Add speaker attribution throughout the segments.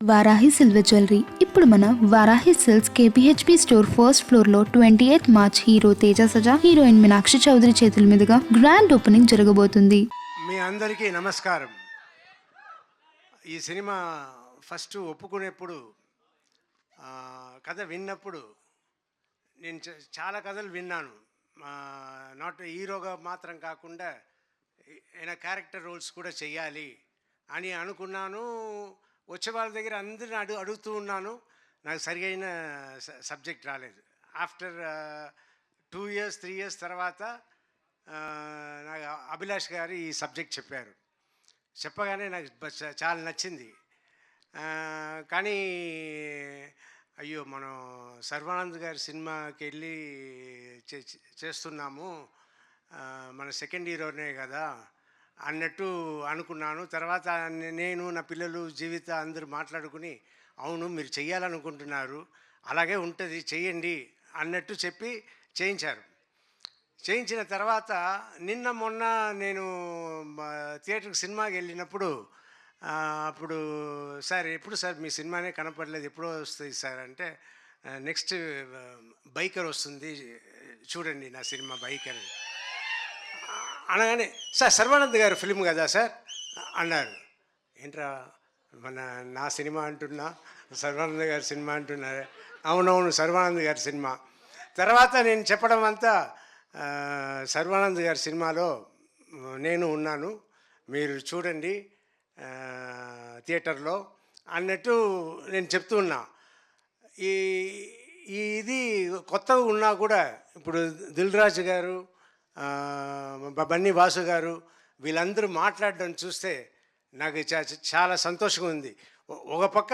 Speaker 1: Varahi silver jewellery ఇప్పుడు మన Varahi silks KPHP store first floor లో 28 March hero Teja Sajja, heroine Meenakshi Chaudhary చేతుల మీదుగా గ్రాండ్ ఓపెనింగ్ జరగబోతుంది.
Speaker 2: మీ అందరికీ నమస్కారం. ఈ సినిమా ఫస్ట్ ఒప్పుకునేప్పుడు కథ విన్నప్పుడు నేను చాలా కథలు విన్నాను. నాట్ హీరోగా మాత్రం కాకుండా ఆయన క్యారెక్టర్ రోల్స్ కూడా చెయ్యాలి అని అనుకున్నాను. వచ్చే వాళ్ళ దగ్గర అందరిని అడుగుతూ ఉన్నాను. నాకు సరిగైన సబ్జెక్ట్ రాలేదు. ఆఫ్టర్ 2 years 3 years తర్వాత నాకు అభిలాష్ గారు ఈ సబ్జెక్ట్ చెప్పారు. చెప్పగానే నాకు చాలా నచ్చింది. కానీ అయ్యో, మనం సర్వానంద్ గారి సినిమాకి వెళ్ళి చేస్తున్నాము, మన సెకండ్ హీరోనే కదా అన్నట్టు అనుకున్నాను. తర్వాత నేను, నా పిల్లలు, జీవిత అందరూ మాట్లాడుకుని అవును మీరు చెయ్యాలనుకుంటున్నారు, అలాగే ఉంటుంది చెయ్యండి అన్నట్టు చెప్పి చేయించారు. చేయించిన తర్వాత మొన్న నేను థియేటర్కి సినిమాకి వెళ్ళినప్పుడు అప్పుడు సార్ ఎప్పుడు సార్ మీ సినిమానే కనపడలేదు, ఎప్పుడో వస్తుంది సార్ అంటే, నెక్స్ట్ బైకర్ వస్తుంది చూడండి నా సినిమా బైకర్ అనగానే, సార్ సర్వానంద్ గారు ఫిల్మ్ కదా సార్ అన్నారు. ఏంట్రా నా సినిమా అంటున్నా, సర్వానంద్ గారి సినిమా అంటున్నారు. అవునవును సర్వానంద్ గారి సినిమా. తర్వాత నేను చెప్పడం అంతా, సర్వానంద్ గారి సినిమాలో నేను ఉన్నాను, మీరు చూడండి థియేటర్లో అన్నట్టు నేను చెప్తూ ఉన్నా. ఇది కొత్తగా ఉన్నా కూడా ఇప్పుడు దిల్ రాజు గారు, బన్నీ వాసు గారు వీళ్ళందరూ మాట్లాడడం చూస్తే నాకు చాలా సంతోషంగా ఉంది. ఒక పక్క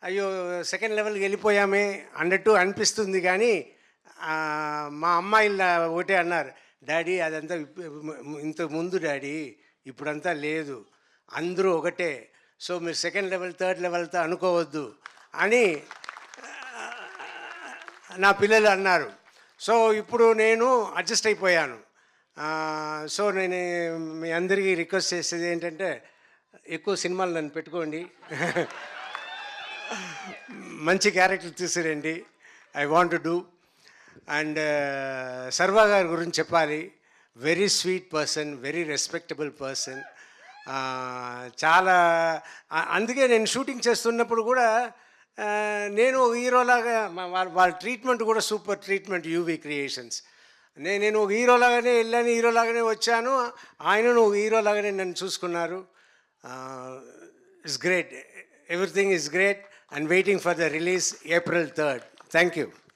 Speaker 2: అయ్యో సెకండ్ లెవెల్కి వెళ్ళిపోయామే అన్నట్టు అనిపిస్తుంది. కానీ మా అమ్మాయిల ఒకటే అన్నారు, డాడీ అదంతా ఇంతకు ముందు డాడీ, ఇప్పుడంతా లేదు, అందరూ ఒకటే, సో మీరు సెకండ్ లెవెల్ థర్డ్ లెవెల్తో అనుకోవద్దు అని నా పిల్లలు అన్నారు. సో ఇప్పుడు నేను అడ్జస్ట్ అయిపోయాను. సో నేను మీ అందరికీ రిక్వెస్ట్ చేసేది ఏంటంటే, ఎక్కువ సినిమాలు నన్ను పెట్టుకోండి, మంచి క్యారెక్టర్ తీసుకురండి, I want to do. And Sarva గారి గురించి చెప్పాలి, very sweet person, very respectable person. చాలా అందుకే నేను షూటింగ్ చేస్తున్నప్పుడు కూడా నేను హీరోలాగా వాళ్ళ ట్రీట్మెంట్ కూడా సూపర్ ట్రీట్మెంట్, యూవీ క్రియేషన్స్. నేను ఒక హీరోలాగానే వెళ్ళాను, హీరోలాగానే వచ్చాను, ఆయనను ఒక హీరోలాగానే నన్ను చూసుకున్నారు. It's great, everything is great and waiting for the release April 3rd. Thank you.